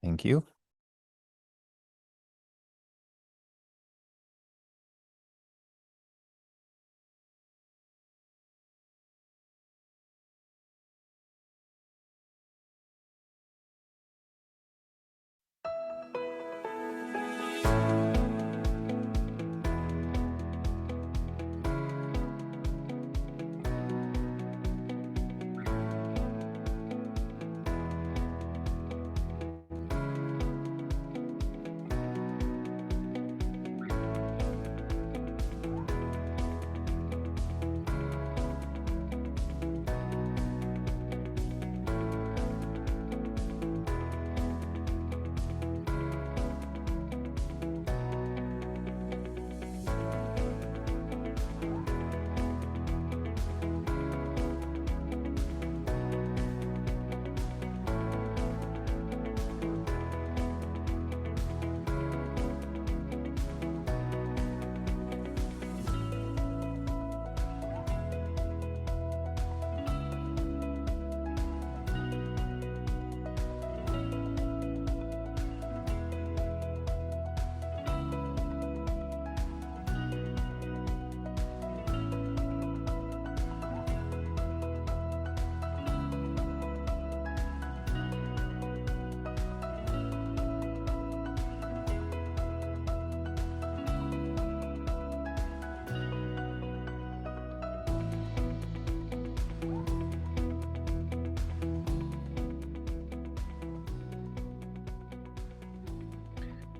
Thank you.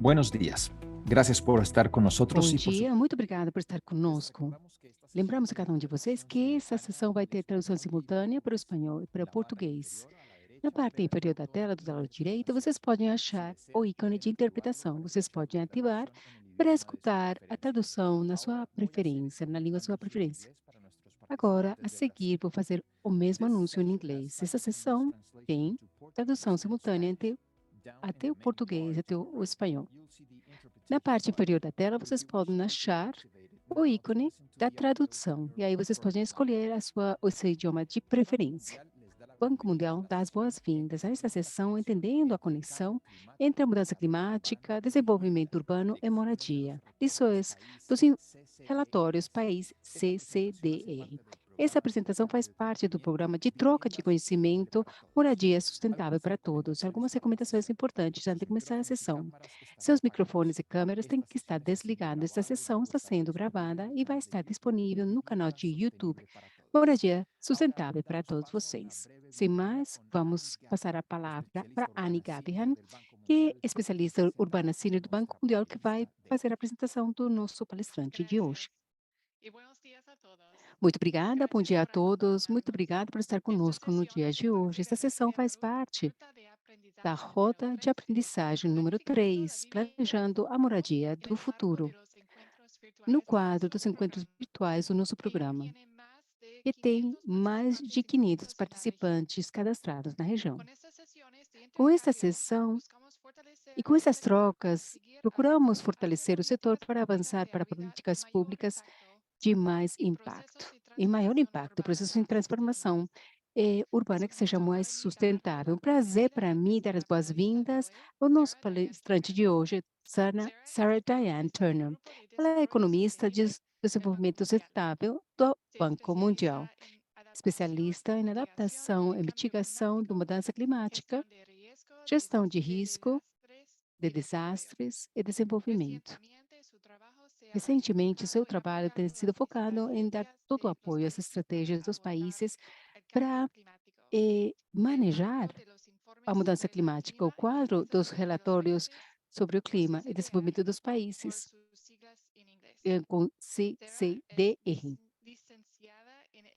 Buenos días. Gracias por estar con nosotros Bom y por dia, muito obrigada por estar conosco. Lembramos a cada um de vocês que essa sessão vai ter tradução simultânea para o espanhol e para o português. Na parte inferior da tela, do lado direito, vocês podem achar o ícone de interpretação. Vocês podem ativar para escutar a tradução na sua preferência, na língua sua preferência. Agora, a seguir, vou fazer o mesmo anúncio em inglês. Essa sessão tem tradução simultânea até o português, até o espanhol. Na parte inferior da tela, vocês podem achar o ícone da tradução, e aí vocês podem escolher o seu idioma de preferência. O Banco Mundial dá as boas-vindas a esta sessão, entendendo a conexão entre a mudança climática, desenvolvimento urbano e moradia. Lições dos relatórios País CCDR. Essa apresentação faz parte do programa de troca de conhecimento Moradia Sustentável para Todos. Algumas recomendações importantes antes de começar a sessão. Seus microfones e câmeras têm que estar desligados. Esta sessão está sendo gravada e vai estar disponível no canal de YouTube Moradia Sustentável para todos vocês. Sem mais, vamos passar a palavra para Annie Gabihan, que é especialista urbana sênior do Banco Mundial, que vai fazer a apresentação do nosso palestrante de hoje. Muito obrigada, bom dia a todos, muito obrigada por estar conosco no dia de hoje. Esta sessão faz parte da Rota de Aprendizagem número 3, Planejando a Moradia do Futuro, no quadro dos encontros virtuais do nosso programa, que tem mais de 500 participantes cadastrados na região. Com esta sessão e com essas trocas, procuramos fortalecer o setor para avançar para políticas públicas de mais impacto, e maior impacto, processo de transformação urbana que seja mais sustentável. Um prazer para mim dar as boas-vindas ao nosso palestrante de hoje, Sarah Diane Turner. Ela é economista de desenvolvimento sustentável do Banco Mundial, especialista em adaptação e mitigação da mudança climática, gestão de risco, de desastres e desenvolvimento. Recentemente, seu trabalho tem sido focado em dar todo o apoio às estratégias dos países para manejar a mudança climática. O quadro dos relatórios sobre o clima e desenvolvimento dos países, com CCDR.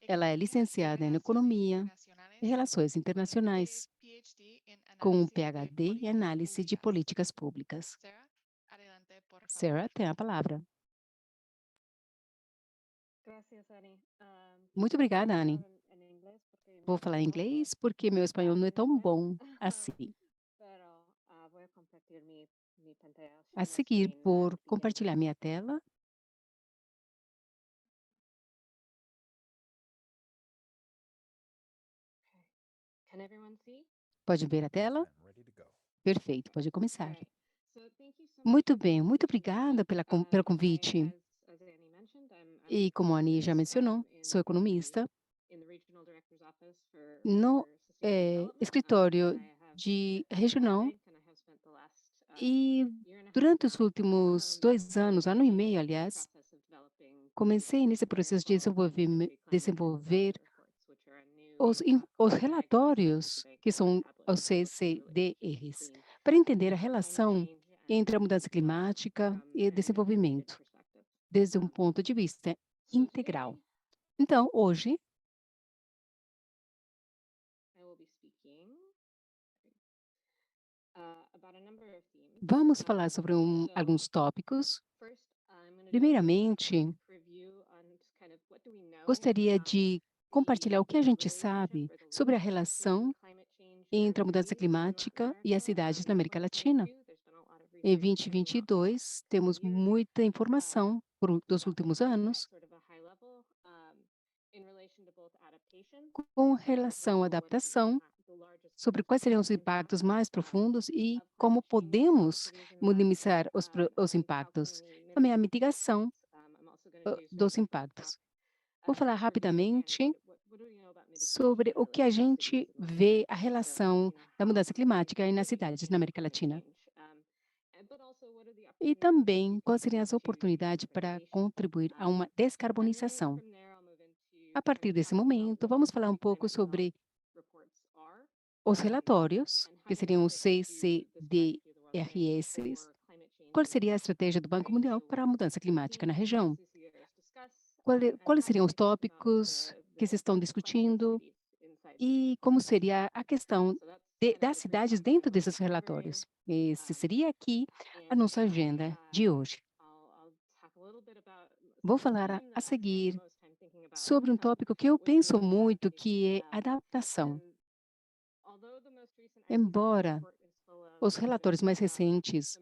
Ela é licenciada em Economia e Relações Internacionais, com um PhD em Análise de Políticas Públicas. Sarah tem a palavra. Muito obrigada, Anne. Vou falar em inglês porque meu espanhol não é tão bom assim. A seguir, por compartilhar minha tela. Pode ver a tela? Perfeito, pode começar. Muito bem, muito obrigada pelo convite. E como a Ani já mencionou, sou economista no escritório de regional e durante os últimos 2 anos, ano e meio, aliás, comecei nesse processo de desenvolver os relatórios, que são os CCDRs, para entender a relação entre a mudança climática e desenvolvimento, desde um ponto de vista integral. Então, hoje, vamos falar sobre alguns tópicos. Primeiramente, gostaria de compartilhar o que a gente sabe sobre a relação entre a mudança climática e as cidades na América Latina. Em 2022, temos muita informação dos últimos anos com relação à adaptação, sobre quais seriam os impactos mais profundos e como podemos minimizar os impactos. Também a mitigação dos impactos. Vou falar rapidamente sobre o que a gente vê a relação da mudança climática e nas cidades na América Latina. E também quais seriam as oportunidades para contribuir a uma descarbonização. A partir desse momento, vamos falar um pouco sobre os relatórios, que seriam os CCDRS. Qual seria a estratégia do Banco Mundial para a mudança climática na região? Quais seriam os tópicos que se estão discutindo e como seria a questão das cidades dentro desses relatórios? Esse seria aqui a nossa agenda de hoje. Vou falar a seguir sobre um tópico que eu penso muito, que é adaptação. Embora os relatórios mais recentes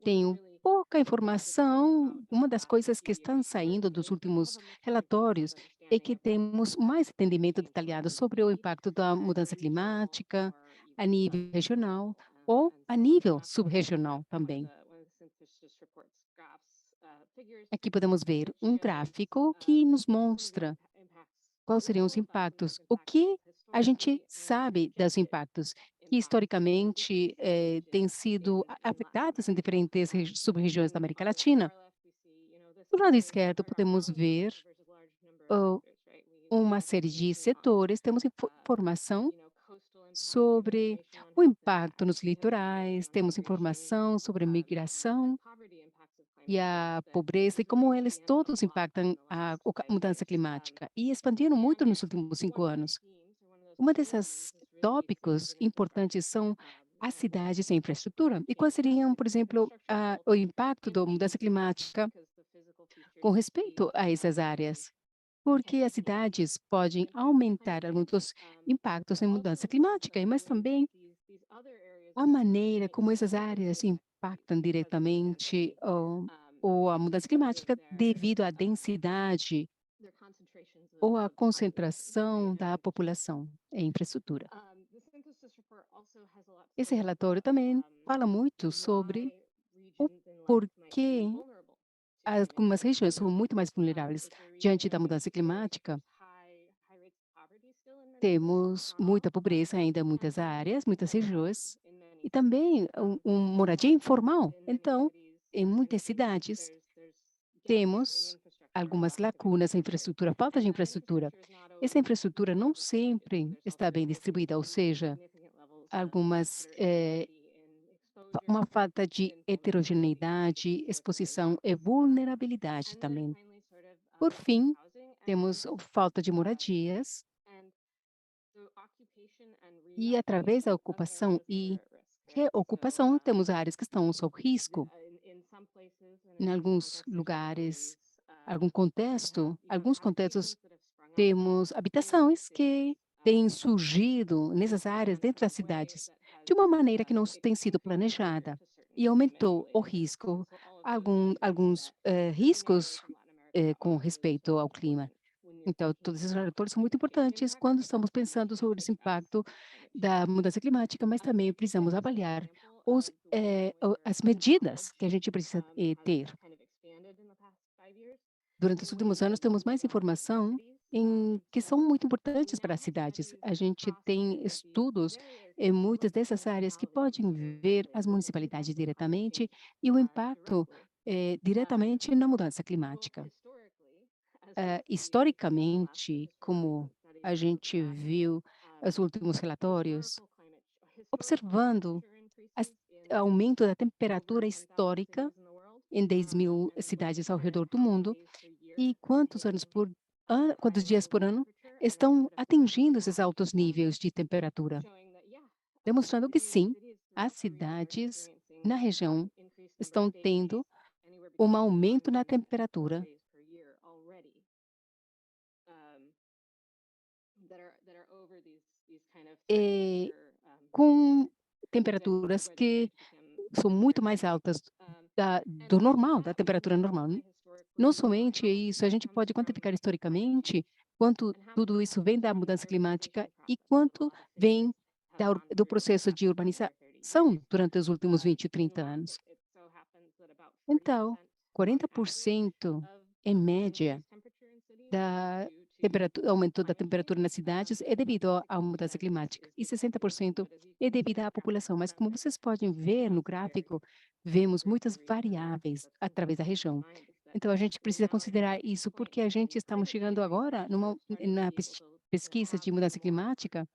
tenham pouca informação, uma das coisas que estão saindo dos últimos relatórios é que temos mais entendimento detalhado sobre o impacto da mudança climática a nível regional ou a nível subregional também. Aqui podemos ver um gráfico que nos mostra quais seriam os impactos, o que a gente sabe dos impactos que historicamente têm sido afetados em diferentes sub-regiões da América Latina. Do lado esquerdo, podemos ver oh, uma série de setores, temos informação sobre o impacto nos litorais, temos informação sobre a migração e a pobreza e como eles todos impactam a mudança climática e expandiram muito nos últimos 5 anos. Uma dessas tópicos importantes são as cidades e a infraestrutura. E quais seriam, por exemplo, o impacto da mudança climática com respeito a essas áreas? Porque as cidades podem aumentar alguns dos impactos em mudança climática, mas também a maneira como essas áreas impactam diretamente ou a mudança climática devido à densidade ou à concentração da população em infraestrutura. Esse relatório também fala muito sobre o porquê algumas regiões são muito mais vulneráveis diante da mudança climática. Temos muita pobreza ainda em muitas áreas, muitas regiões, e também moradia informal. Então, em muitas cidades, temos algumas lacunas na infraestrutura, falta de infraestrutura. Essa infraestrutura não sempre está bem distribuída, ou seja, algumas uma falta de heterogeneidade, exposição e vulnerabilidade também. Por fim, temos falta de moradias e, através da ocupação e reocupação, temos áreas que estão sob risco. Em alguns lugares, alguns contextos, temos habitações que têm surgido nessas áreas dentro das cidades de uma maneira que não tem sido planejada e aumentou o risco, alguns riscos com respeito ao clima. Então, todos esses relatores são muito importantes quando estamos pensando sobre esse impacto da mudança climática, mas também precisamos avaliar as medidas que a gente precisa ter. Durante os últimos anos, temos mais informação que são muito importantes para as cidades. A gente tem estudos em muitas dessas áreas que podem ver as municipalidades diretamente e o impacto diretamente na mudança climática. Historicamente, como a gente viu os últimos relatórios, observando as aumento da temperatura histórica em 10.000 cidades ao redor do mundo, e quantos dias por ano estão atingindo esses altos níveis de temperatura, demonstrando que sim, as cidades na região estão tendo um aumento na temperatura eh, com temperaturas que são muito mais altas do normal, da temperatura normal. Não somente isso, a gente pode quantificar historicamente quanto tudo isso vem da mudança climática e quanto vem do processo de urbanização durante os últimos 20, 30 anos. Então, 40% em média da aumento da temperatura nas cidades é devido à mudança climática e 60% é devido à população. Mas como vocês podem ver no gráfico, vemos muitas variáveis através da região. Então a gente precisa considerar isso porque a gente estamos chegando agora na pesquisa de mudança climática,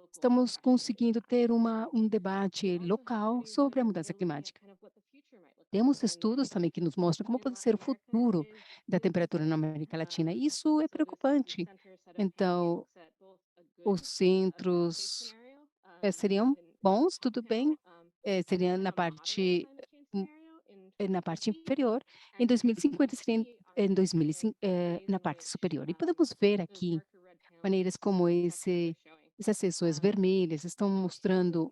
estamos conseguindo ter um debate local sobre a mudança climática. Temos estudos também que nos mostram como pode ser o futuro da temperatura na América Latina. Isso é preocupante. Então, os centros seriam bons, tudo bem, seria hum, na parte inferior, em 2050 seria em 2005, na parte superior. E podemos ver aqui maneiras como essas seções vermelhas estão mostrando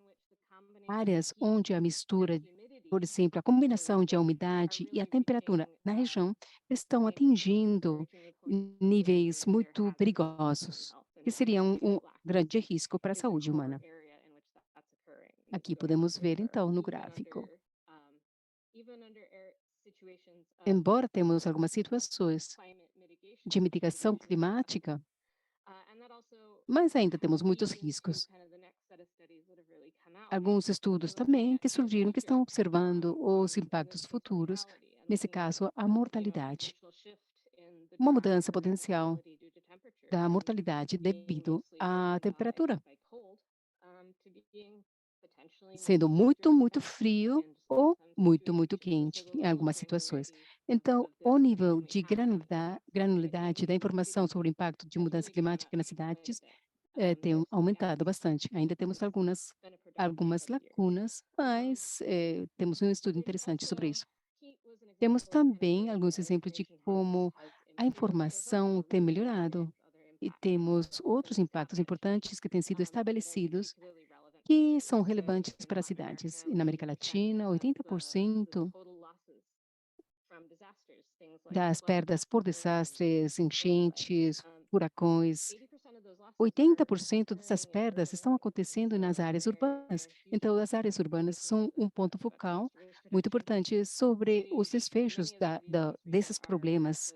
áreas onde a mistura, por exemplo, a combinação de a umidade e a temperatura na região estão atingindo níveis muito perigosos, que seriam um grande risco para a saúde humana. Aqui podemos ver, então, no gráfico. Embora temos algumas situações de mitigação climática, mas ainda temos muitos riscos. Alguns estudos também que surgiram que estão observando os impactos futuros, nesse caso, a mortalidade. Uma mudança potencial da mortalidade devido à temperatura, sendo muito, muito frio ou muito, muito quente em algumas situações. Então, o nível de granularidade da informação sobre o impacto de mudança climática nas cidades tem aumentado bastante. Ainda temos algumas lacunas, mas temos um estudo interessante sobre isso. Temos também alguns exemplos de como a informação tem melhorado e temos outros impactos importantes que têm sido estabelecidos que são relevantes para as cidades. E na América Latina, 80% das perdas por desastres, enchentes, furacões, 80% dessas perdas estão acontecendo nas áreas urbanas. Então, as áreas urbanas são um ponto focal muito importante sobre os desfechos desses problemas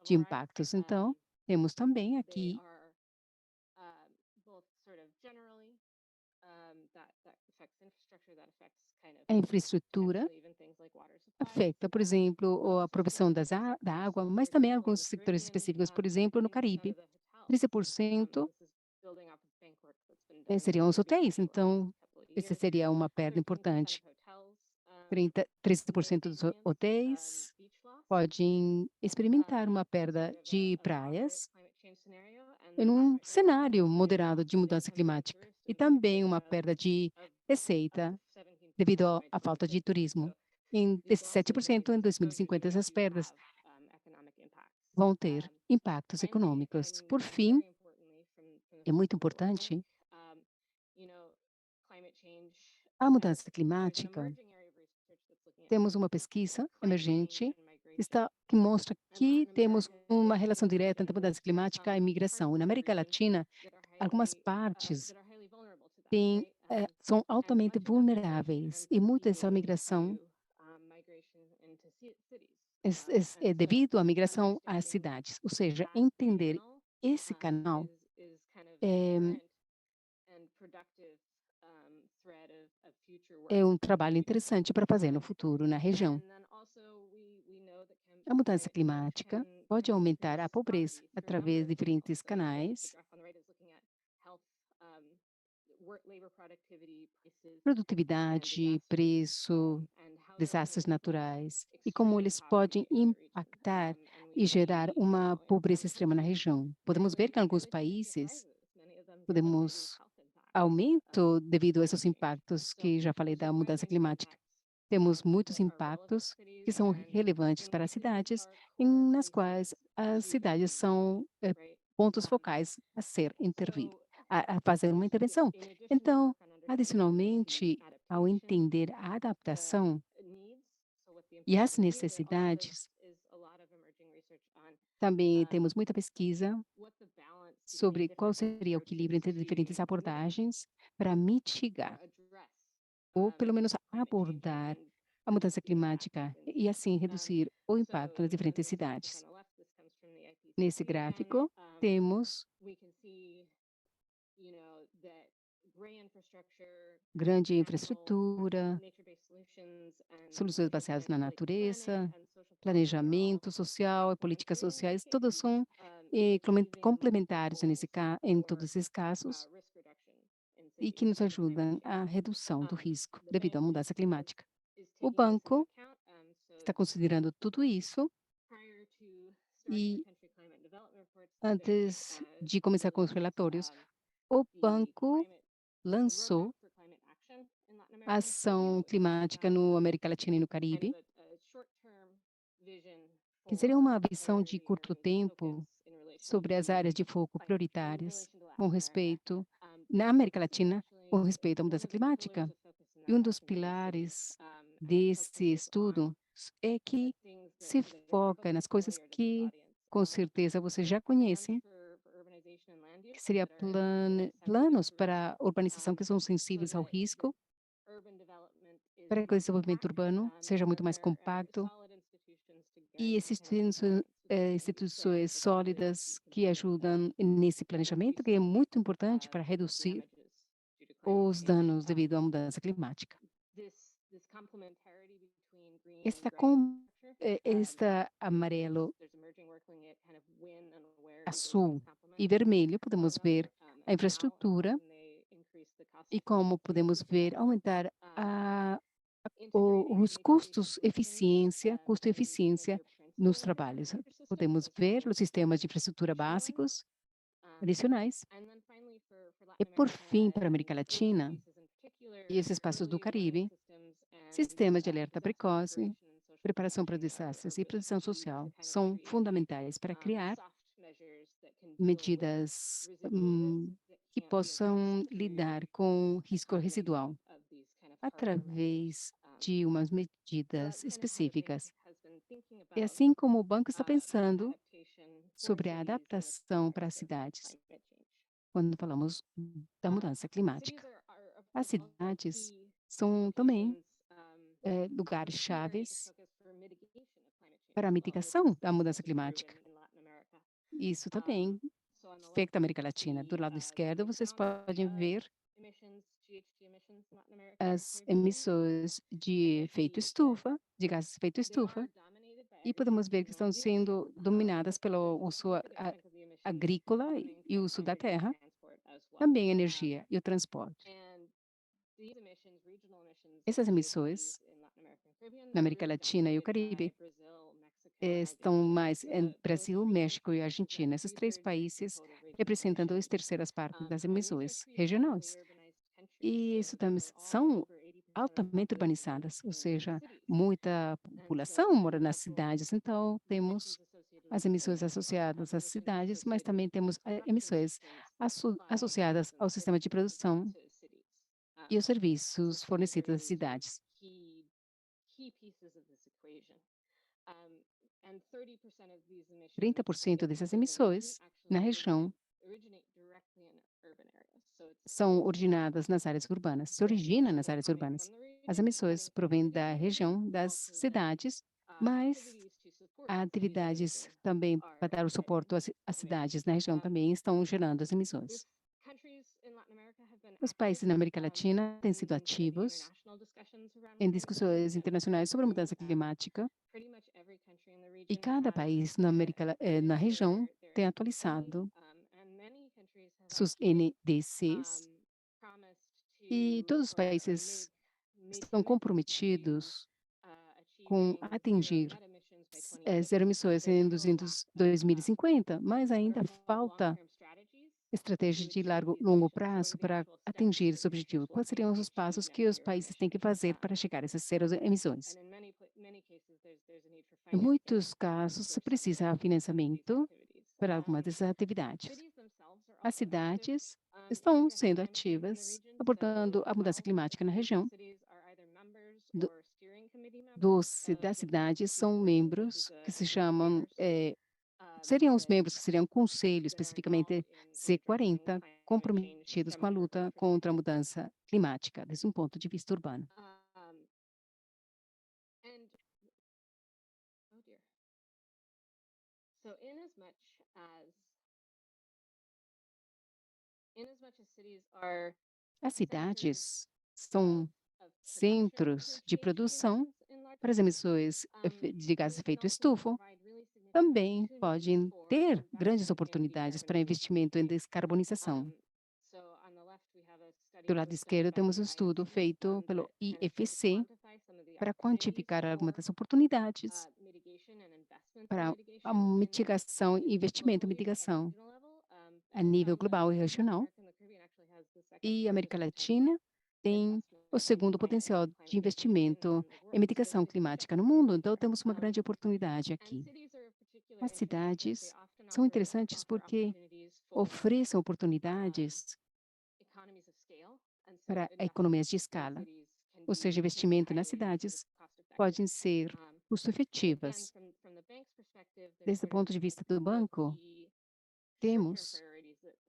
de impactos. Então, temos também aqui a infraestrutura afeta, por exemplo, a provisão da água, mas também alguns setores específicos, por exemplo, no Caribe. 13% seriam os hotéis, então essa seria uma perda importante. 13% dos hotéis podem experimentar uma perda de praias em um cenário moderado de mudança climática e também uma perda de receita devido à falta de turismo. Em 17% em 2050, essas perdas vão ter impactos econômicos. Por fim, é muito importante a mudança climática. Temos uma pesquisa emergente que mostra que temos uma relação direta entre a mudança climática e a imigração. Na América Latina, algumas partes são altamente vulneráveis e muita dessa migração é devido à migração às cidades. Ou seja, entender esse canal é, é um trabalho interessante para fazer no futuro na região. A mudança climática pode aumentar a pobreza através de diferentes canais, produtividade, preço, desastres naturais, e como eles podem impactar e gerar uma pobreza extrema na região. Podemos ver que em alguns países podemos aumento devido a esses impactos que já falei da mudança climática. Temos muitos impactos que são relevantes para as cidades, nas quais as cidades são pontos focais a ser intervido, a fazer uma intervenção. Então, adicionalmente, ao entender a adaptação e as necessidades, também temos muita pesquisa sobre qual seria o equilíbrio entre diferentes abordagens para mitigar, ou pelo menos abordar a mudança climática e assim reduzir o impacto nas diferentes cidades. Nesse gráfico, temos grande infraestrutura, soluções baseadas na natureza, planejamento social e políticas sociais, todos são complementares em todos esses casos e que nos ajudam à redução do risco devido à mudança climática. O banco está considerando tudo isso e, antes de começar com os relatórios, o banco lançou a ação climática no América Latina e no Caribe, que seria uma visão de curto tempo sobre as áreas de foco prioritárias com respeito, na América Latina, com respeito à mudança climática. E um dos pilares desse estudo é que se foca nas coisas que, com certeza, você já conhece, que seria planos para urbanização que são sensíveis ao risco, para que o desenvolvimento urbano seja muito mais compacto e existem instituições sólidas que ajudam nesse planejamento, que é muito importante para reduzir os danos devido à mudança climática. Esta amarelo, azul e vermelho, podemos ver a infraestrutura e como podemos ver aumentar os custos eficiência, custo e eficiência nos trabalhos. Podemos ver os sistemas de infraestrutura básicos adicionais. E, por fim, para a América Latina e esses espaços do Caribe, sistemas de alerta precoce, preparação para desastres e proteção social são fundamentais para criar medidas que possam lidar com risco residual através de umas medidas específicas. É assim como o banco está pensando sobre a adaptação para as cidades, quando falamos da mudança climática. As cidades são também lugares chaves para a mitigação da mudança climática. Isso também afeta a América Latina. Do lado esquerdo, vocês podem ver as emissões de efeito estufa, de gases de efeito estufa, e podemos ver que estão sendo dominadas pelo uso agrícola e uso da terra, também a energia e o transporte. Essas emissões na América Latina e o Caribe estão mais em Brasil, México e Argentina. Esses três países representam 2/3 partes das emissões regionais. E isso também são altamente urbanizadas, ou seja, muita população mora nas cidades, então temos as emissões associadas às cidades, mas também temos emissões associadas ao sistema de produção e os serviços fornecidos às cidades. 30% dessas emissões na região são originadas nas áreas urbanas, se origina nas áreas urbanas. As emissões provêm da região das cidades, mas há atividades também para dar o suporte às cidades na região também estão gerando as emissões. Os países na América Latina têm sido ativos em discussões internacionais sobre a mudança climática e cada país na região tem atualizado seus NDCs e todos os países estão comprometidos com atingir zero emissões em 2050, mas ainda falta estratégia de longo prazo para atingir esse objetivo. Quais seriam os passos que os países têm que fazer para chegar a essas zero emissões? Em muitos casos, se precisa de financiamento para algumas dessas atividades. As cidades estão sendo ativas, abordando a mudança climática na região. Das cidades são membros que se chamam, seriam os membros que seriam conselho, especificamente C40, comprometidos com a luta contra a mudança climática, desde um ponto de vista urbano. As cidades são centros de produção para as emissões de gases de efeito estufa, também podem ter grandes oportunidades para investimento em descarbonização. Do lado esquerdo, temos um estudo feito pelo IFC para quantificar algumas das oportunidades para a mitigação, investimento em mitigação a nível global e regional. E a América Latina tem o segundo potencial de investimento em mitigação climática no mundo, então temos uma grande oportunidade aqui. As cidades são interessantes porque oferecem oportunidades para economias de escala, ou seja, investimento nas cidades podem ser custo-efetivas. Desde o ponto de vista do banco, temos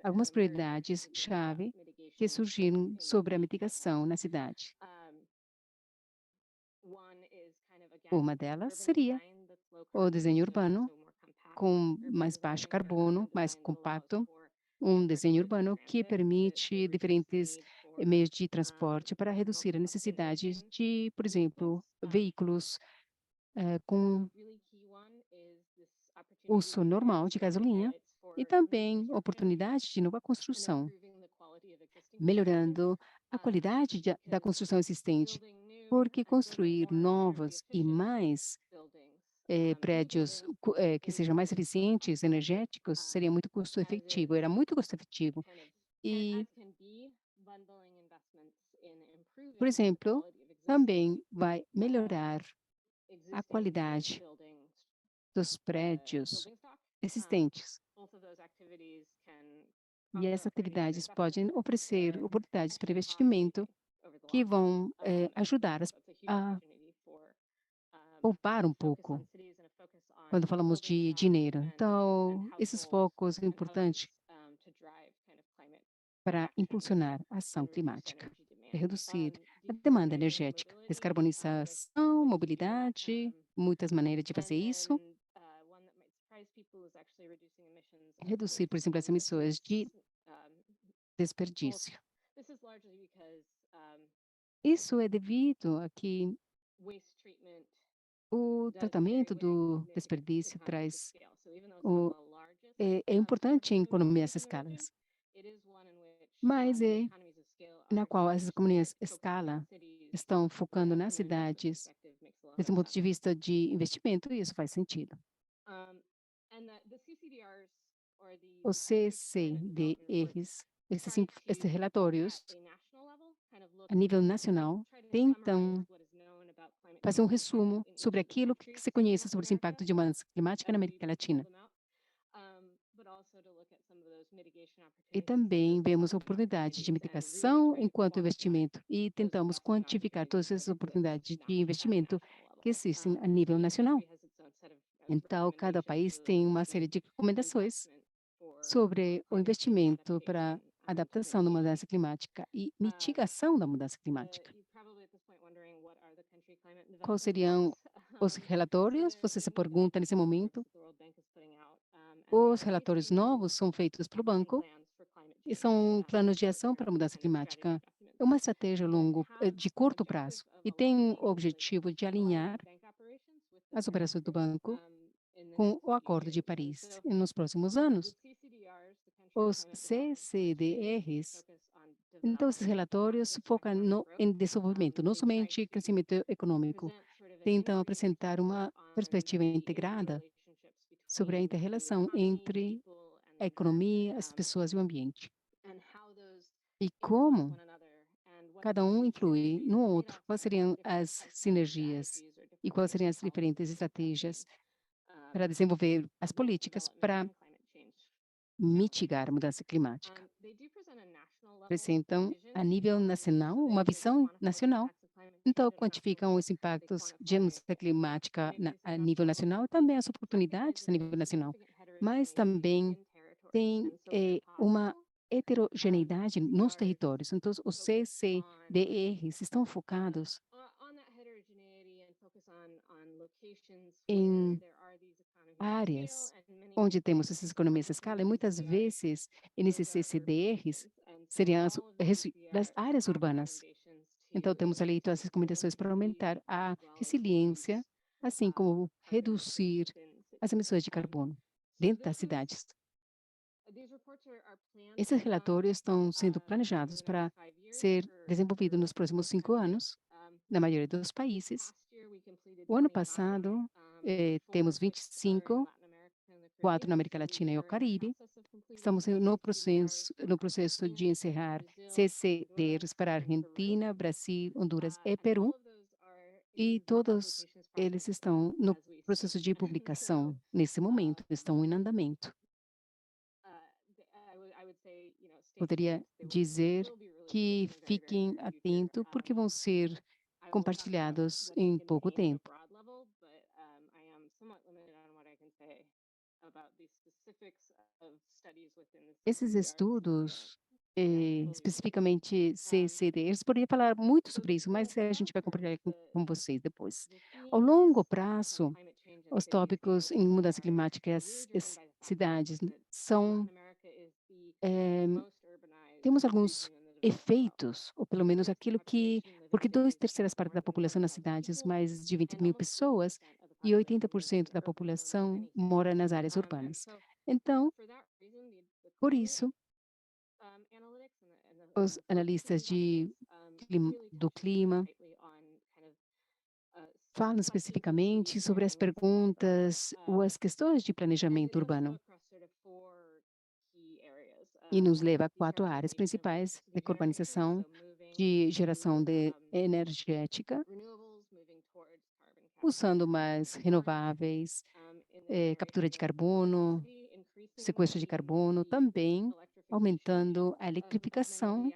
algumas prioridades-chave que surgiram sobre a mitigação na cidade. Uma delas seria o desenho urbano, com mais baixo carbono, mais compacto, um desenho urbano que permite diferentes meios de transporte para reduzir a necessidade de, por exemplo, veículos com uso normal de gasolina e também oportunidade de nova construção, melhorando a qualidade da construção existente, porque construir novos e mais prédios que sejam mais eficientes, energéticos, seria muito custo-efetivo, era muito custo-efetivo. E, por exemplo, também vai melhorar a qualidade dos prédios existentes. E essas atividades podem oferecer oportunidades para investimento que vão ajudar a poupar um pouco quando falamos de dinheiro. Então, esses focos são importantes para impulsionar a ação climática, reduzir a demanda energética, descarbonização, mobilidade, muitas maneiras de fazer isso. Reduzir, por exemplo, as emissões de desperdício. Isso é devido a que o tratamento do desperdício é importante em economias escalas, mas na qual as economias escala estão focando nas cidades, desde o ponto de vista de investimento, e isso faz sentido. Os CCDRs, esses relatórios, a nível nacional, tentam fazer um resumo sobre aquilo que se conhece sobre os impactos de mudança climática na América Latina. E também vemos oportunidades de mitigação enquanto investimento e tentamos quantificar todas essas oportunidades de investimento que existem a nível nacional. Então, cada país tem uma série de recomendações sobre o investimento para adaptação da mudança climática e mitigação da mudança climática. Quais seriam os relatórios? Você se pergunta nesse momento. Os relatórios novos são feitos pelo banco e são planos de ação para a mudança climática. É uma estratégia de curto prazo e tem o objetivo de alinhar as operações do banco com o Acordo de Paris. E nos próximos anos, os CCDRs, então esses relatórios focam em desenvolvimento, não somente crescimento econômico. Tentam apresentar uma perspectiva integrada sobre a inter-relação entre a economia, as pessoas e o ambiente. E como cada um influi no outro, quais seriam as sinergias e quais seriam as diferentes estratégias para desenvolver as políticas para mitigar a mudança climática. Apresentam a nível nacional, uma visão nacional, então quantificam os impactos de mudança climática a nível nacional e também as oportunidades a nível nacional, mas também tem uma heterogeneidade nos territórios. Então, os CCDRs estão focados em áreas onde temos essas economias de escala, e muitas vezes, nesses CCDRs, seriam as áreas urbanas. Então, temos ali todas as recomendações para aumentar a resiliência, assim como reduzir as emissões de carbono dentro das cidades. Esses relatórios estão sendo planejados para ser desenvolvidos nos próximos 5 anos, na maioria dos países. O ano passado, temos 25, 4 na América Latina e o Caribe. Estamos no processo de encerrar CCDRs para Argentina, Brasil, Honduras e Peru, e todos eles estão no processo de publicação nesse momento, estão em andamento. Poderia dizer que fiquem atentos, porque vão ser compartilhados em pouco tempo. Esses estudos, especificamente CCDs, poderia falar muito sobre isso, mas a gente vai compartilhar com vocês depois. Ao longo prazo, os tópicos em mudança climática e as cidades são, temos alguns efeitos, ou pelo menos aquilo que, porque 2/3 partes da população nas cidades, mais de 20 mil pessoas, e 80% da população mora nas áreas urbanas. Então, por isso, os analistas do clima falam especificamente sobre as perguntas ou as questões de planejamento urbano. E nos leva a 4 áreas principais: decarbonização, de geração energética, usando mais renováveis, captura de carbono, sequestro de carbono, também aumentando a eletrificação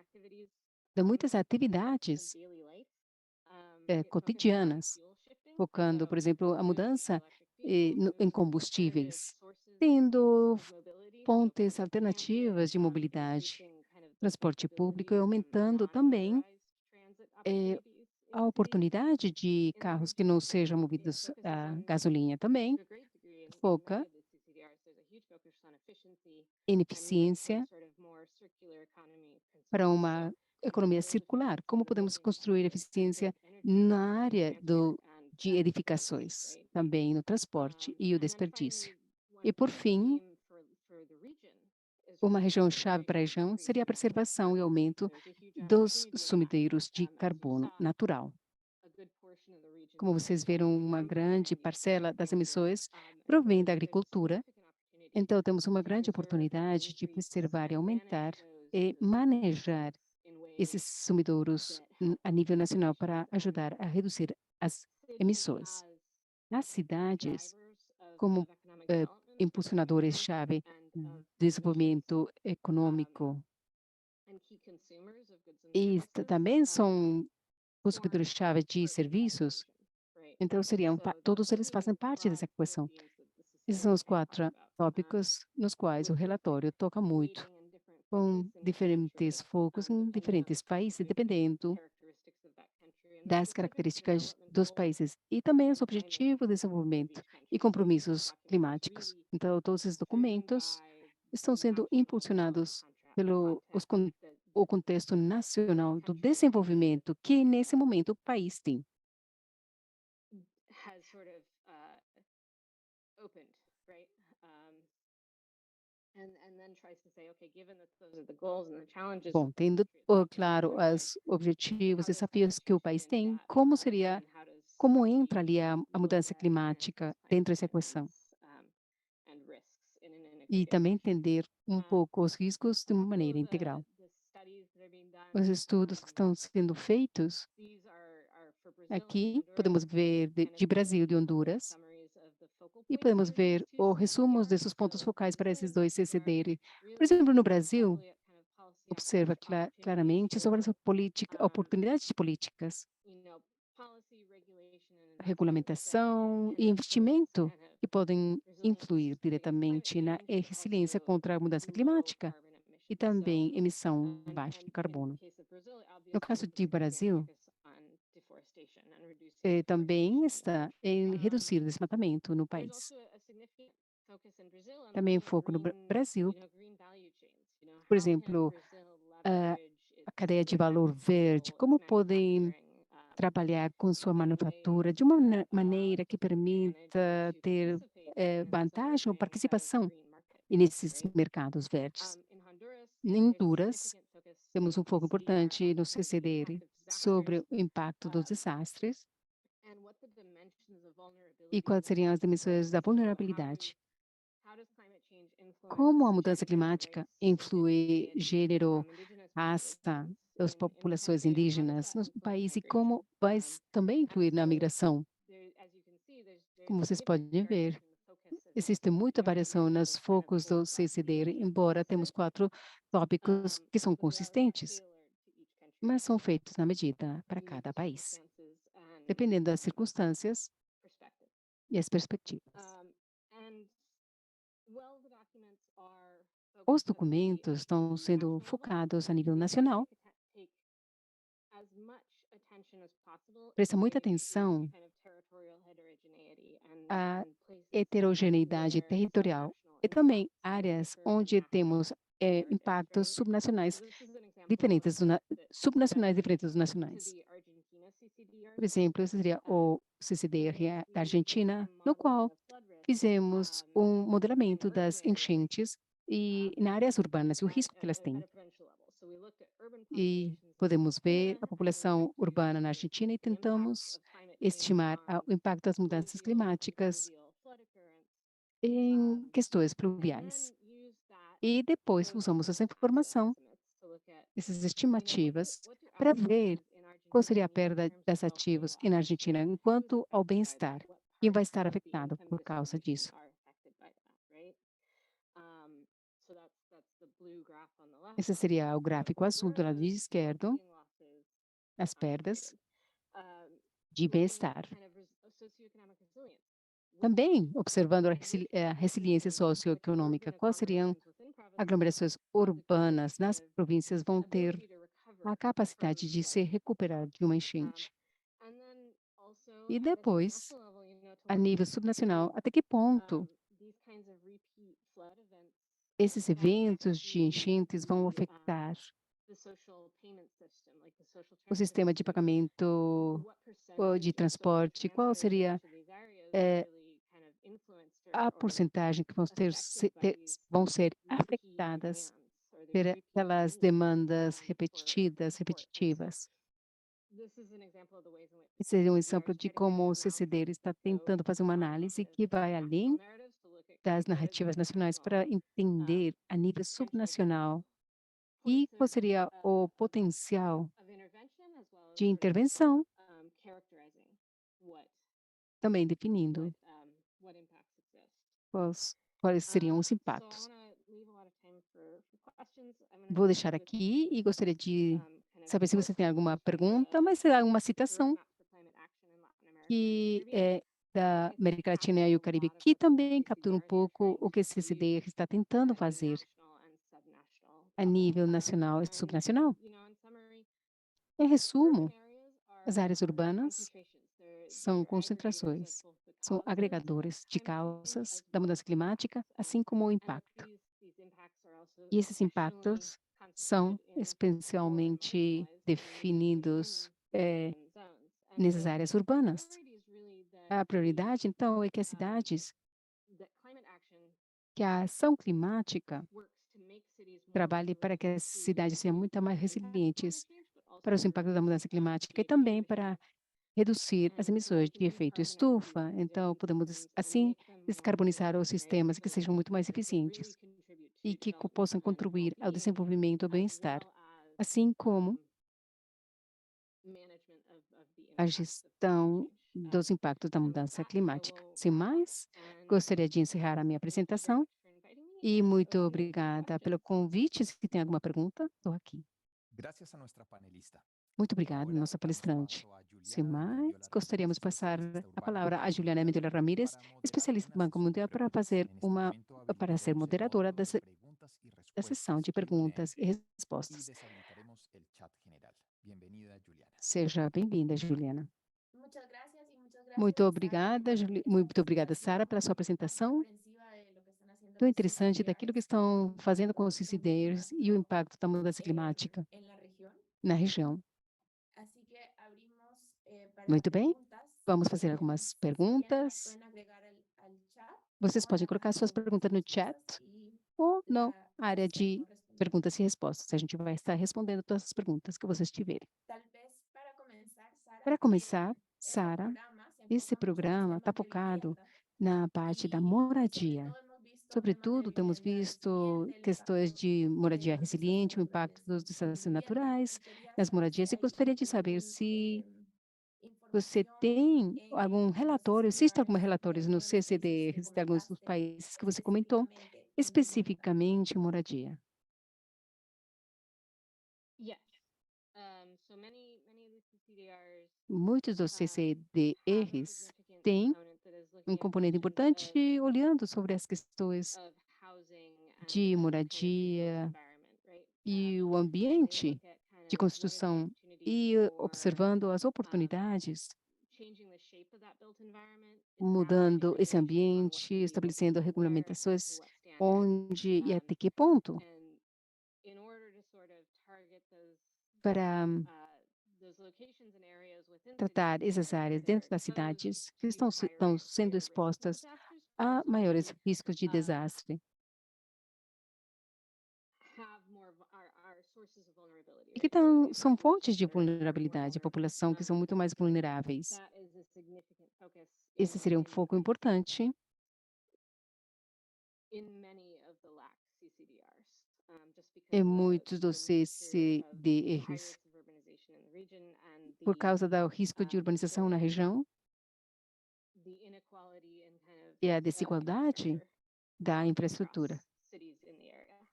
de muitas atividades cotidianas, focando, por exemplo, a mudança em combustíveis, tendo pontes alternativas de mobilidade, transporte público, e aumentando também a oportunidade de carros que não sejam movidos a gasolina também, foca em eficiência para uma economia circular. Como podemos construir eficiência na área de edificações, também no transporte e o desperdício. E, por fim, uma região-chave para a região seria a preservação e aumento dos sumideiros de carbono natural. Como vocês viram, uma grande parcela das emissões provém da agricultura, então temos uma grande oportunidade de preservar e aumentar e manejar esses sumidouros a nível nacional para ajudar a reduzir as emissões. As cidades, como impulsionadores-chave do desenvolvimento econômico, e também são consumidores-chave de serviços, então todos eles fazem parte dessa equação. Esses são os 4 tópicos nos quais o relatório toca muito, com diferentes focos em diferentes países, dependendo das características dos países e também os objetivos de desenvolvimento e compromissos climáticos. Então, todos esses documentos estão sendo impulsionados pelo o contexto nacional do desenvolvimento que, nesse momento, o país tem. Bom, tendo, claro, os objetivos, desafios que o país tem, como entra ali a mudança climática dentro dessa equação? E também entender um pouco os riscos de uma maneira integral. Os estudos que estão sendo feitos aqui, podemos ver de Brasil, de Honduras, e podemos ver o resumos desses pontos focais para esses dois CCD. Por exemplo, no Brasil, observa claramente sobre essa política, oportunidades de políticas, regulamentação e investimento que podem influir diretamente na resiliência contra a mudança climática e também emissão baixa de carbono. No caso de Brasil, também está em reduzir o desmatamento no país. Também foco no Brasil, por exemplo, a cadeia de valor verde, como podem trabalhar com sua manufatura de uma maneira que permita ter vantagem ou participação nesses mercados verdes. Em Honduras, temos um foco importante no CCD sobre o impacto dos desastres e quais seriam as dimensões da vulnerabilidade. Como a mudança climática influi gênero, raça, das populações indígenas no país e como vai também influir na migração. Como vocês podem ver, existe muita variação nos focos do CCD, embora temos 4 tópicos que são consistentes, mas são feitos na medida para cada país, dependendo das circunstâncias e as perspectivas. Os documentos estão sendo focados a nível nacional. Presta muita atenção à heterogeneidade territorial e também áreas onde temos impactos subnacionais diferentes, subnacionais diferentes dos nacionais. Por exemplo, esse seria o CCDR da Argentina, no qual fizemos um modelamento das enchentes e na áreas urbanas e o risco que elas têm. E podemos ver a população urbana na Argentina e tentamos estimar o impacto das mudanças climáticas em questões pluviais. E depois usamos essa informação, essas estimativas, para ver qual seria a perda das ativos na Argentina enquanto ao bem-estar. Quem vai estar afetado por causa disso? Esse seria o gráfico azul do lado esquerdo, as perdas de bem-estar. Também, observando a resiliência socioeconômica, quais seriam aglomerações urbanas nas províncias vão ter a capacidade de se recuperar de uma enchente. E depois, a nível subnacional, até que ponto esses eventos de enchentes vão afetar o sistema de pagamento ou de transporte? Qual seria a porcentagem que vão ser afetadas pelas demandas repetitivas? Esse seria um exemplo de como o CCD está tentando fazer uma análise que vai além das narrativas nacionais para entender a nível subnacional e qual seria o potencial de intervenção, também definindo quais seriam os impactos. Vou deixar aqui e gostaria de saber se você tem alguma pergunta, mas será uma citação que é da América Latina e o Caribe, que também captura um pouco o que esse CCD está tentando fazer a nível nacional e subnacional. Em resumo, as áreas urbanas são concentrações, são agregadores de causas da mudança climática, assim como o impacto. E esses impactos são especialmente definidos nessas áreas urbanas. A prioridade, então, é que as cidades, que a ação climática trabalhe para que as cidades sejam muito mais resilientes para os impactos da mudança climática e também para reduzir as emissões de efeito estufa. Então, podemos, assim, descarbonizar os sistemas que sejam muito mais eficientes e que possam contribuir ao desenvolvimento e ao bem-estar, assim como a gestão dos impactos da mudança climática. Sem mais, gostaria de encerrar a minha apresentação e muito obrigada pelo convite. Se tem alguma pergunta, estou aqui. Muito obrigada, nossa palestrante. Sem mais, gostaríamos de passar a palavra a Juliana Mendola Ramírez, especialista do Banco Mundial, para ser moderadora da sessão de perguntas e respostas. Seja bem-vinda, Juliana. Muito obrigada, Sara, pela sua apresentação. Tão interessante daquilo que estão fazendo com os CCDs e o impacto da mudança climática na região. Muito bem, vamos fazer algumas perguntas. Vocês podem colocar suas perguntas no chat ou na área de perguntas e respostas. A gente vai estar respondendo todas as perguntas que vocês tiverem. Para começar, Sara, esse programa está focado na parte da moradia. Sobretudo, temos visto questões de moradia resiliente, o impacto dos desastres naturais nas moradias, e gostaria de saber se você tem algum relatório, existe algum relatório no CCD de alguns dos países que você comentou, especificamente em moradia? Muitos dos CCDRs têm um componente importante olhando sobre as questões de moradia e o ambiente de construção e observando as oportunidades, mudando esse ambiente, estabelecendo regulamentações onde e até que ponto para tratar essas áreas dentro das cidades que estão sendo expostas a maiores riscos de desastre e que são fontes de vulnerabilidade à população, que são muito mais vulneráveis. Esse seria um foco importante em muitos dos CCDRs, por causa do risco de urbanização na região e a desigualdade da infraestrutura,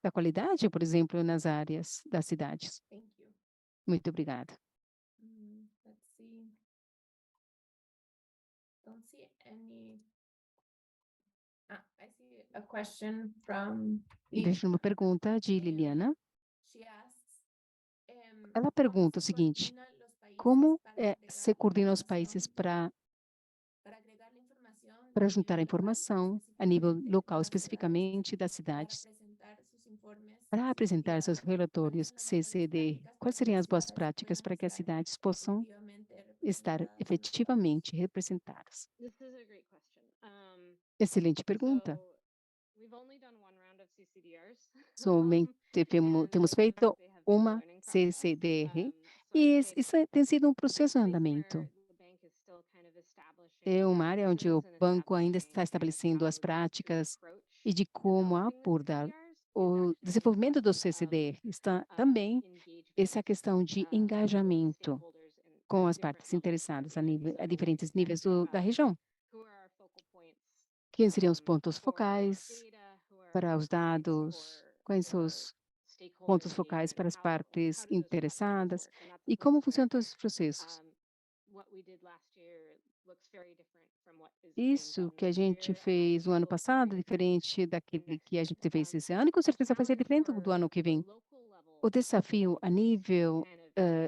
da qualidade, por exemplo, nas áreas das cidades. Muito obrigada. Vejo uma pergunta de Liliana. Ela pergunta o seguinte: como se coordena os países para juntar a informação a nível local, especificamente das cidades, para apresentar seus relatórios CCD? Quais seriam as boas práticas para que as cidades possam estar efetivamente representadas? Excelente pergunta. Somente temos feito uma CCDR e isso tem sido um processo em andamento. É uma área onde o banco ainda está estabelecendo as práticas e de como abordar o desenvolvimento do CCDR. Está também essa questão de engajamento com as partes interessadas a diferentes níveis da região. Quem seriam os pontos focais para os dados? Quais são os pontos focais para as partes interessadas? E como funcionam todos os processos? Isso que a gente fez o ano passado, diferente daquele que a gente fez esse ano, e com certeza vai ser diferente do ano que vem. O desafio a nível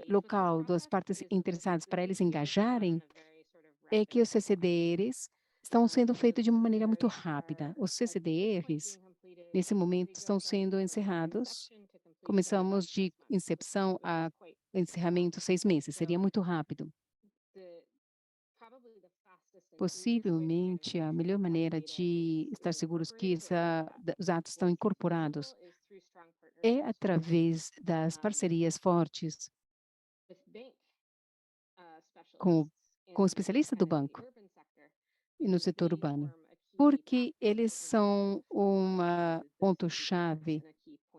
local das partes interessadas para eles engajarem é que os CCDRs estão sendo feitos de uma maneira muito rápida. Os CCDRs, nesse momento, estão sendo encerrados. Começamos de incepção a encerramento 6 meses, seria muito rápido. Possivelmente, a melhor maneira de estar seguros que os atos estão incorporados é através das parcerias fortes com, com o especialista do banco e no setor urbano, porque eles são um ponto-chave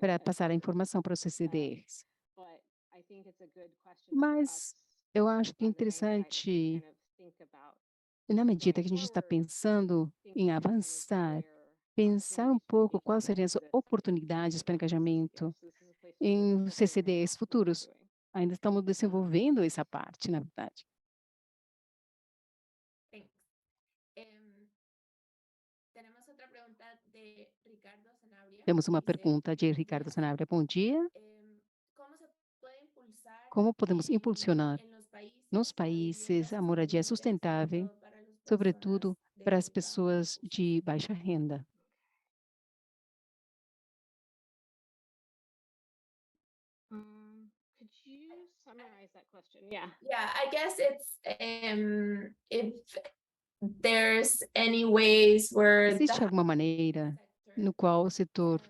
para passar a informação para os CCDRs. Mas eu acho que é interessante, na medida que a gente está pensando em avançar, pensar um pouco quais seriam as oportunidades para engajamento em CCDs futuros. Ainda estamos desenvolvendo essa parte, na verdade. Thanks. Tenemos otra pregunta de Ricardo Sanabria. Temos uma Dice, pergunta de Ricardo Sanabria. Bom dia. ¿Cómo Como podemos impulsionar nos países a moradia sustentável, sobretudo para as pessoas de baixa renda? Could you summarize that question? Yeah. Yeah, I guess it's if there's any ways where Existe alguma maneira no qual o setor...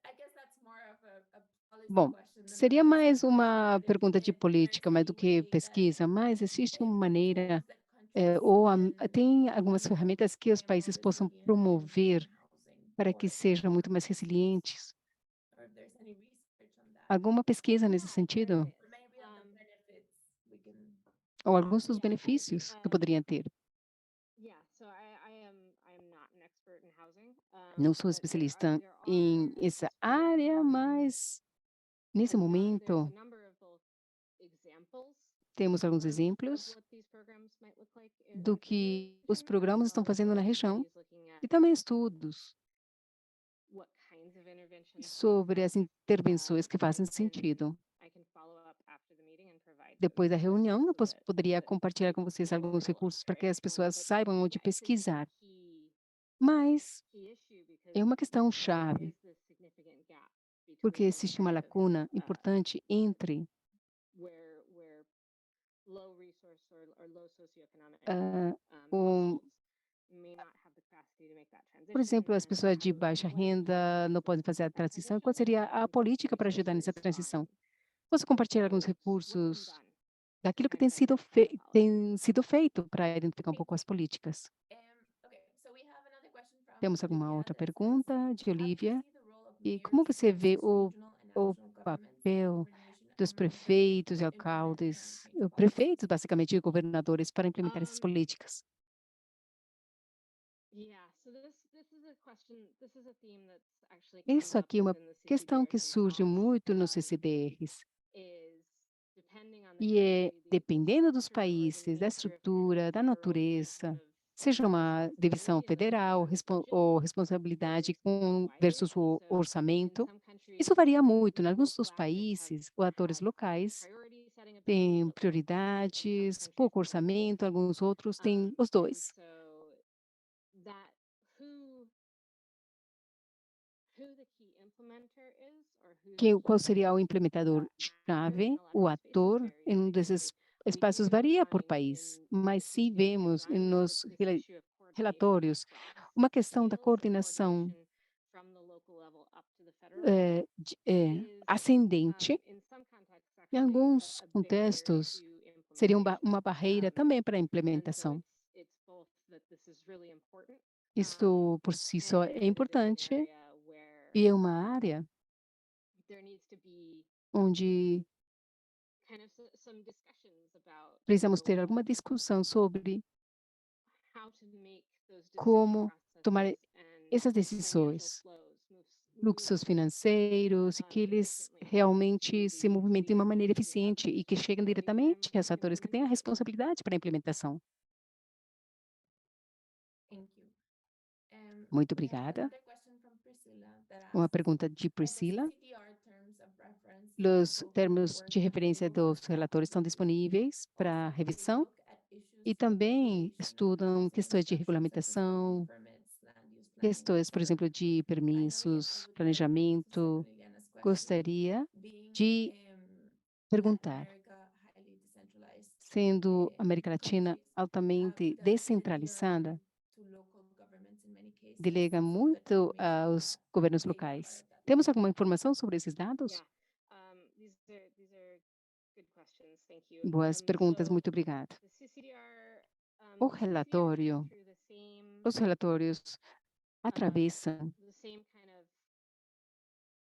I guess that's more of a policy Bom, question than a seria mais business uma question. pergunta de If política, there's mais any do que way that pesquisa, mas existe uma maneira, that countries ou can tem algumas ferramentas que os promote países this possam European promover housing para que for sejam muito mais resilientes. or if there's any research on that. Alguma pesquisa nesse sentido? Or maybe on the benefits we can Ou alguns dos benefícios que poderiam ter? Yeah, so I am not an expert in housing. Não sou But especialista there em are essa área, mas nesse there's a momento number of both examples temos alguns of exemplos what these programs might look like do within the que os region, programas as estão well as fazendo na região studies looking at e também estudos what kinds of interventions make sobre as sense. intervenções que fazem I can sentido. follow up after the meeting and provide Depois da those reunião, eu resources so poderia that compartilhar com vocês alguns recursos para que as pessoas But saibam onde yeah, it's pesquisar. a Mas key issue because é uma questão there chave, is this significant gap porque between existe uma lacuna importante entre where low resource or low socioeconomic ah, households may not have the capacity to make that transition. por exemplo, as and pessoas how de do we baixa implement renda não podem fazer a that transição. transition Qual seria and a política para ajudar nessa resources transição? on Posso compartilhar alguns what's been recursos done daquilo que to identify the policy. tem sido feito para identificar um pouco as políticas? Okay, so we have another question from Temos alguma Olivia outra that says, pergunta de how do you Olivia? see the role of E mayors como você vê versus o regional and o national governments in papel coordination dos and monitoring prefeitos e to implement climate alcaldes, change policies? prefeitos, basicamente, e governadores, para implementar essas Um, políticas? Yeah, so this is a question, this is a theme that's actually Isso come up aqui é uma within the questão que CCDRs surge themselves. muito nos CCDRs, Is depending on the e é, country, dependendo dos structure or the países, da nature of estrutura, da federal and sort natureza, of seja uma divisão responsibility and the federal size of the budget ou responsabilidade com required. versus o So in orçamento, some isso countries, varia muito. Em alguns local dos actors países, ou atores locais priority setting abilities têm that local actors in some prioridades, countries pouco don't. orçamento, alguns outros têm os And dois. so that who the key implementer is or who the Qual key seria o implementador chave, o ator, em um desses espaços varia por país, mas sim vemos nos relatórios uma questão da coordenação ascendente. Em alguns contextos, seria uma barreira também para a implementação. Isso por si só é importante e é uma área onde precisamos ter alguma discussão sobre como tomar essas decisões fluxos financeiros e que eles realmente se movimentem de uma maneira eficiente e que cheguem diretamente aos atores que têm a responsabilidade para a implementação. Thank you. Muito We have obrigada. another question from Priscilla that Uma asks, pergunta de "Are the Priscila. CCDR terms of reference Os open termos for de referência review for dos staff relatores estão review? disponíveis para Also, do they revisão look at issues e of também regulation estudam across questões de infrastructure, such as building regulamentação, permits, land use planning, questões, por etc.? exemplo, de permissos, Finally, I would like planejamento. to Liliana's question, Gostaria being de Latin perguntar, America highly decentralized sendo a América Latina countries, altamente does it adhere descentralizada, to local governments in many cases, delega so that to muito make sure aos that governos they cover locais. that Temos level? alguma informação sobre esses dados? Yeah. These are good questions. Thank you. Boas perguntas, So muito obrigada. the CCDR, O the CCDRs go relatório, through the same os relatórios atravessam the same kind of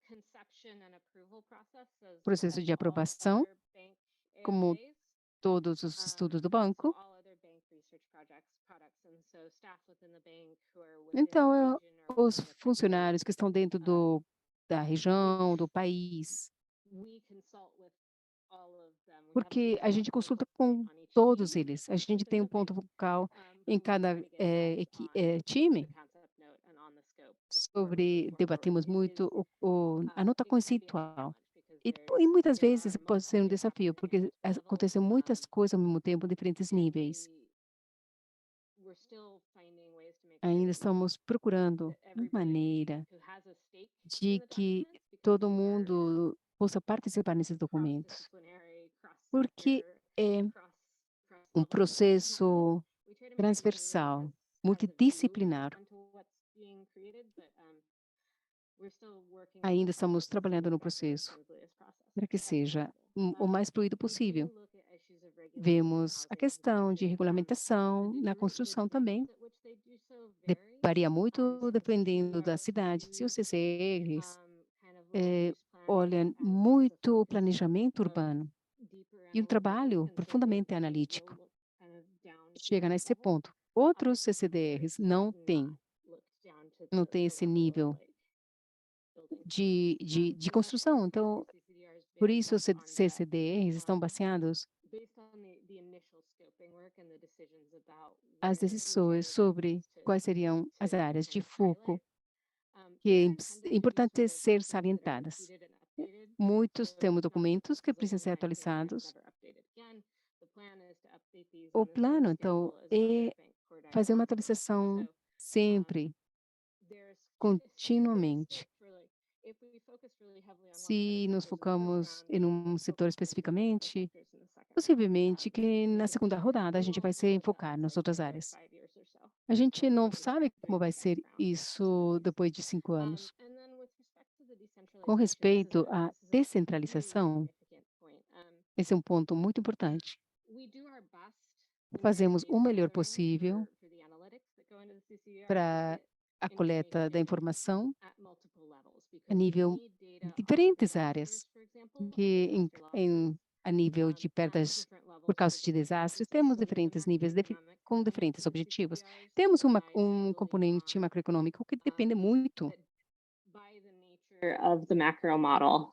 conception and approval process as processo de all aprovação, other bank como AIAs. todos os estudos do So banco. all other bank research products, and so staff within the bank who are within the Então, region or os within the country, funcionários que estão dentro da região, do país, we consult with all of them. We have a porque a gente focal consulta point com on each todos team eles. A gente tem within um the ponto bank, focal em who we're cada trying to get advice on time. the concept note and on the scope before we move forward. Debatemos It muito is a nota it can be a conceitual. challenge because E muitas there vezes are pode ser um multiple things desafio, happening at porque multiple levels, acontecem muitas coisas ao mesmo tempo, em diferentes and níveis. we're still finding ways to make sure Ainda estamos procurando that uma everybody maneira who has a stake in de the que documents, because todo these are mundo possa participar nesses documentos, cross-disciplinary, porque cross-sector, é um cross-level processo we try to make sure that everyone transversal, has a view multidisciplinar. onto what's being created, but we're still working on the Ainda estamos process to trabalhando make no that go as processo smoothly para que as seja possible. o mais fluido We do possível. look at issues of regulation in Vemos a housing questão de construction. regulamentação The na degree construção at também. which they do so varies. Varia muito Some dependendo das CCDRs cidades. E os use CCRs kind of land use planning olham as a muito o focus planejamento of urbano deeper e o analytic trabalho consultative profundamente versus they'll analítico. look kind of down to Chega that nesse level. ponto. Outros Other CCDRs CCDRs have não têm, not looked down to não the têm esse level of nível like building de permits. So that's construção. because Então, the CCDRs por vary isso os based on depth, CCDRs estão baseados based on the initial scoping work and the decisions about as which decisões areas sobre quais seriam as áreas de foco que é importante ser salientadas. Muitos temos documentos que precisam ser atualizados. O plano, então, é fazer uma atualização sempre, continuamente. Se nos focamos em um setor especificamente, possivelmente que na segunda rodada a gente vai se enfocar nas outras áreas. A gente não sabe como vai ser isso depois de 5 anos. Com respeito à descentralização, esse é um ponto muito importante. Fazemos o melhor possível para a coleta da informação a nível de diferentes áreas, que a nível de perdas por causa de desastres, temos diferentes níveis com diferentes objetivos. Temos um componente macroeconômico que depende muito of the macro model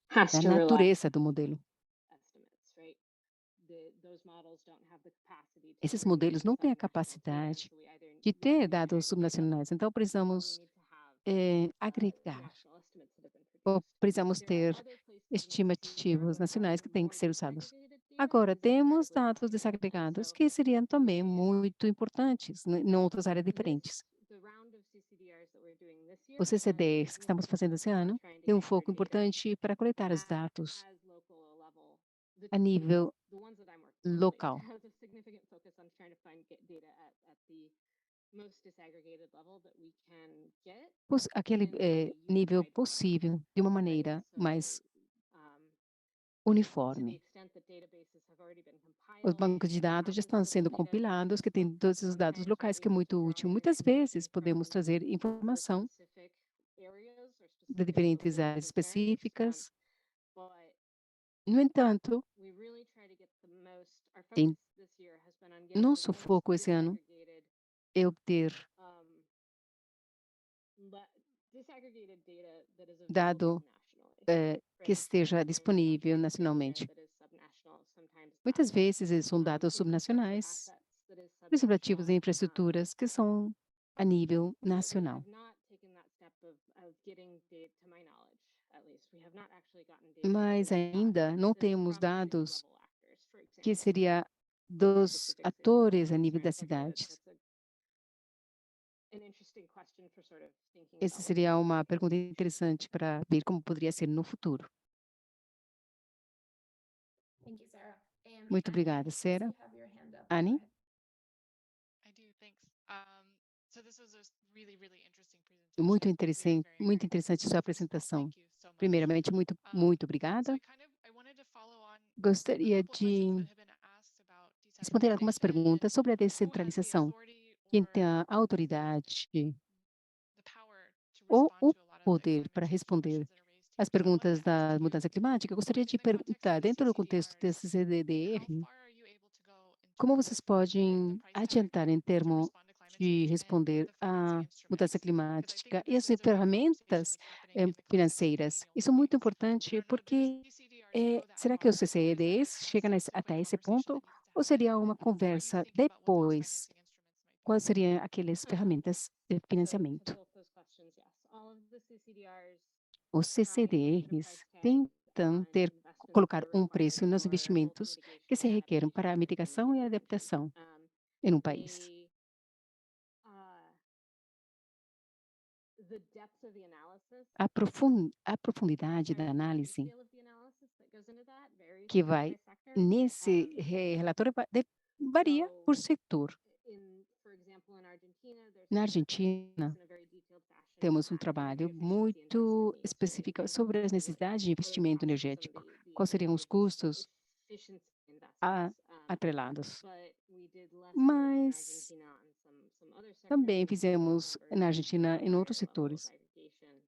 has da to rely natureza do modelo. estimates, right? Those models don't have the capacity to Esses bring modelos não têm a subnational data, capacidade so we either de need to ter dados aggregate subnacionais. Então, or precisamos we need to have agregar, national estimates that have been ou produced. precisamos There are ter other places in the CCDR estimativos where nacionais que having têm que more ser usados. disaggregated data Agora, is temos incredibly dados valuable. And desagregados so que seriam também muito importantes em outras áreas diferentes. the round of CCDRs that we're doing this year, Os CCDs que estamos fazendo esse ano trying to têm um gather foco data importante para coletar os at dados as local a level. a nível The ones that I'm working on local. has a significant focus on trying to get data at the most disaggregated level that we can get. Aquele in a nível unified format, possível, de uma right? maneira So, mais to the uniforme. extent that databases have already been Os compiled, bancos de dados já estão sendo compilados, que têm todos os dados locais, que é muito útil. Muitas vezes podemos trazer informação specific areas or de specific diferentes local áreas concerns, específicas. but No entanto, we really try to get the most. Our Tem- focus this year has been on getting the nosso most foco esse ano disaggregated é obter disaggregated data that is dado available nationally. que esteja disponível nacionalmente. Muitas vezes eles são dados subnacionais, por exemplo, ativos e infraestruturas que são a nível nacional. Mas ainda não temos dados que seria dos atores a nível das cidades. Essa seria uma pergunta interessante para ver como poderia ser no futuro. Thank you, Sarah. Muito Annie, obrigada, I see Sarah. you have your hand up. Go Annie? ahead. I do, thanks. So this was a really, really interesting presentation. Muito Very, very interessante sua First of all, apresentação. thank you so much. Primeiramente, muito So obrigada. I wanted to follow on Gostaria a couple questions de that have been asked about responder algumas decentralization perguntas sobre a and who has the descentralização. authority Quem or tem a autoridade the power to ou respond o to a lot of the poder climate para change responder questions that are raised às here. So I wanted perguntas to ask da you, mudança climática? Eu gostaria de in the context perguntar, of dentro do contexto CCDRs, desse CDR, how far are you able to go in como terms vocês of podem the price tag adiantar em to termos respond to climate de change and responder the à financing mudança instruments? Because I think climática that e this as is a big conversation ferramentas that's happening in the context of financeiras? Canadian Isso é muito lobbying. importante I don't know, do porque CCDRs go that será que far, os or is that CCEDs just chegam a até esse conversation ponto that needs to ou happen? seria uma So how do you conversa think about what those depois? financing instruments might be? Quais seriam aquelas ferramentas de To financiamento? both those questions, yes. All of the CCDRs Os try and put a CCDRs price tag tentam on investments colocar that are preço required nos for both investimentos que se mitigation and requerem para a adaptation mitigação in e a different countries. adaptação em um país. The depth of the analysis A profundidade da and the análise scale of the analysis that goes into that varies que sector vai by sector. nesse relatório varia por setor. For example, in Argentina, there's Na a Argentina, in a very detailed fashion temos um at trabalho energy efficiency muito investment needs. específico sobre as necessidades de investimento energético. Quais seriam os custos Efficiency a- investments. atrelados? But we did less work in Mas Argentina on some other sectors também with smaller fizemos numbers na Argentina em higher outros level of setores. aggregation.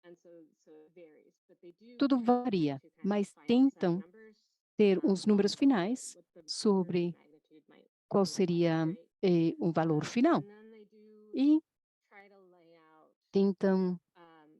And so it varies, but they do Tudo tend varia, to kind of mas final set tentam numbers ter uns on números what finais the sobre magnitude might qual look like, seria right? um valor final. And then they do E try to lay out tentam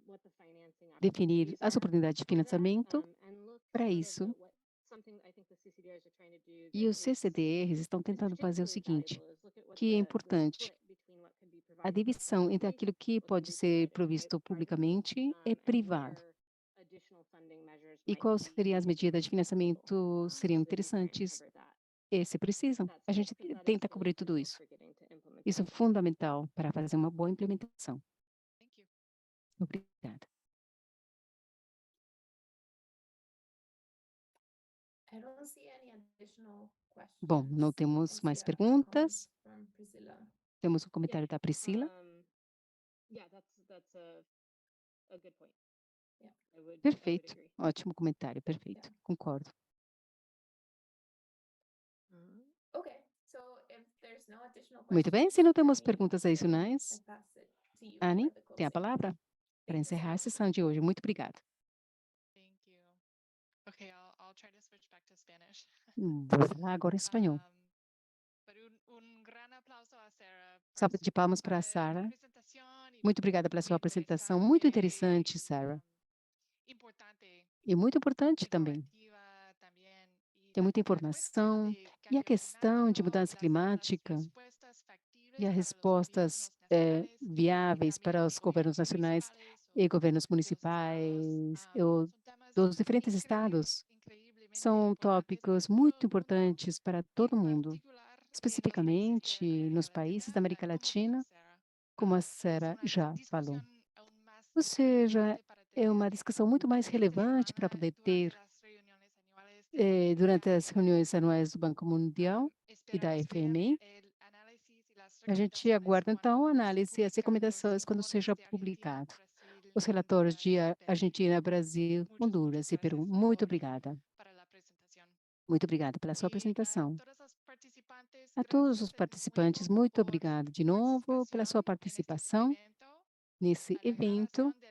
what the financing definir opportunities as are oportunidades de for that, financiamento and look para sort of isso. at what something I think the CCDRs are trying to do E that os CCDRs estão is tentando fazer o particularly seguinte, valuable is look at what que é the importante. split between what can be A provided divisão entre publicly, aquilo que what can pode be ser provided provisto privately, publicamente e and privado. where additional funding measures E might quais be seriam as medidas de helpful. financiamento seriam So they do try and interessantes cover that. e se precisam. That's A gente because that is tenta really cobrir tudo crucial isso. for getting to Isso é implementation. fundamental para fazer uma boa implementação. Thank you. Obrigada. I don't see any additional questions. Bom, não temos I mais see a comment perguntas. from Priscilla. Temos um comentário da Priscila. Yeah, that's a good point. Yeah. I would Perfeito. agree. Ótimo comentário, perfeito. Concordo. Okay, so if there's no additional Muito bem, questions, se não temos Annie, perguntas I adicionais, pass it to you Annie, for the tem a closing. palavra para Thank you so encerrar a much. sessão de hoje. Muito obrigada. Thank you. Okay, I'll try to switch back to Spanish. Vou falar agora em espanhol. Pero gran aplauso a Sarah por Salva de palmas para a su Sarah. presentación y Muito obrigada pela sua muy apresentação. Muito interesante interessante, Sarah. Importante E muito importante y também. proactiva también. Y Tem muita la informação. cuestión de E a cambio questão de climático mudança y las climática respuestas factibles e as para los respostas gobiernos nacionales viáveis y para también os governos nacionais municipales e o governos de los estados. municipais Son temas dos diferentes estados increíblemente são importantes para tópicos todo muito el mundo, importantes para en todo mundo, particular en los países especificamente de nos América países da América Latina, Latina, como a es Sarah una já falou. discusión aún más Ou seja, relevante para é uma tener discussão muito mais esta relevante para semana poder durante ter las reuniones anuales del Banco durante Mundial. as reuniões anuais do Banco Mundial e da Esperamos ver FMI. el análisis y las A gente recomendaciones aguarda, então, a cuando se análise e as publican recomendações los quando seja informes de Argentina, publicado. Brasil Os y relatórios Honduras de y Perú. Argentina, Brasil, Muchas Honduras e Peru. gracias Muito obrigada. para la presentación. Muito obrigada pela sua Y apresentação. todas las participantes, A todos gracias os de participantes, nuevo muito por obrigado de su novo pela sua participación participação nesse en este evento. evento.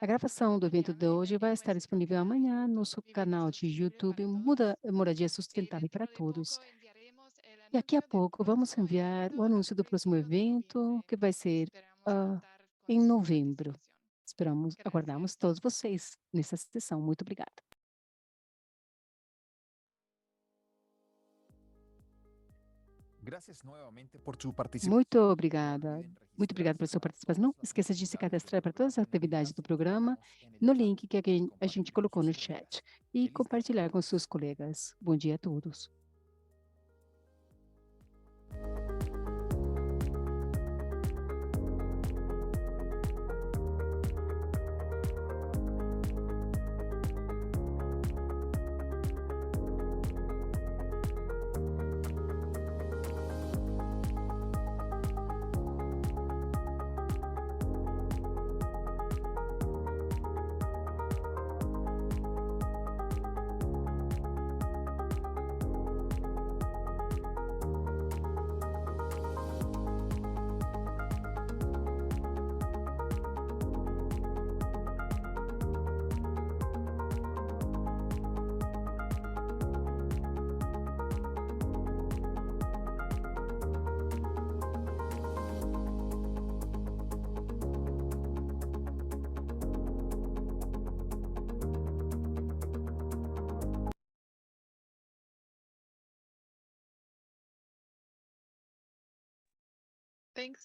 A gravação do evento de hoje vai estar disponível amanhã no nosso canal de YouTube Moradia Sustentável para Todos. Daqui a pouco vamos enviar o anúncio do próximo evento, que vai ser em novembro. Aguardamos todos vocês nessa sessão. Muito obrigada. Muito obrigada. Muito obrigada pela sua participação. Não esqueça de se cadastrar para todas as atividades do programa no link que a gente colocou no chat e compartilhar com seus colegas. Bom dia a todos. Thanks,